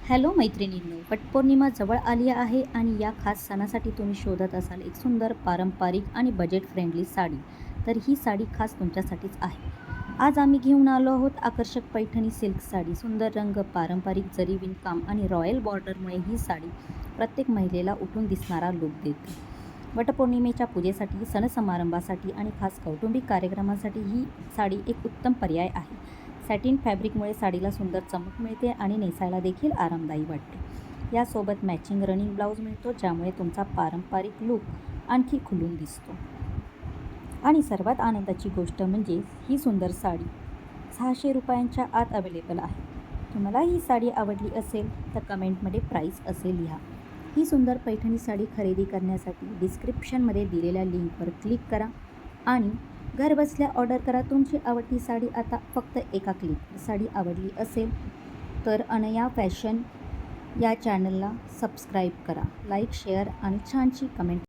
Hello मैत्रिणींनो, वटपौर्णिमा जवळ आली आहे आणि या खास सणासाठी तुम्ही शोधत असाल एक सुंदर पारंपरिक आणि बजेट फ्रेंडली साडी, तर ही साडी खास तुमच्यासाठीच आहे. आज आम्ही घेऊन आलो आहोत आकर्षक पैठणी सिल्क साडी. सुंदर रंग, पारंपरिक जरी विणकाम आणि रॉयल बॉर्डरमुळे ही साडी प्रत्येक महिलेला उठून दिसणारा लूक देते. वटपौर्णिमेच्या पूजेसाठी, सणसमारंभासाठी आणि खास कौटुंबिक कार्यक्रमासाठी ही साडी एक उत्तम पर्याय आहे. सॅटिन फॅब्रिकमुळे साडीला सुंदर चमक मिळते आणि नेसायला देखील आरामदायी वाटते. यासोबत मॅचिंग रनिंग ब्लाऊज मिळतो, ज्यामुळे तुमचा पारंपरिक लूक आणखी खुलून दिसतो. आणि सर्वात आनंदाची गोष्ट म्हणजे ही सुंदर साडी 600 रुपयांच्या आत अवेलेबल आहे. तुम्हाला ही साडी आवडली असेल तर कमेंटमध्ये प्राईस असे लिहा. ही सुंदर पैठणी साडी खरेदी करण्यासाठी डिस्क्रिप्शनमध्ये दिलेल्या लिंकवर क्लिक करा आणि घरबसल्या ऑर्डर करा. तुमची आवडती साडी आता फक्त एका क्लिकवर. साडी आवडली असेल तर अनया फॅशन या चॅनलला सबस्क्राईब करा, लाईक, शेअर आणि छानशी कमेंट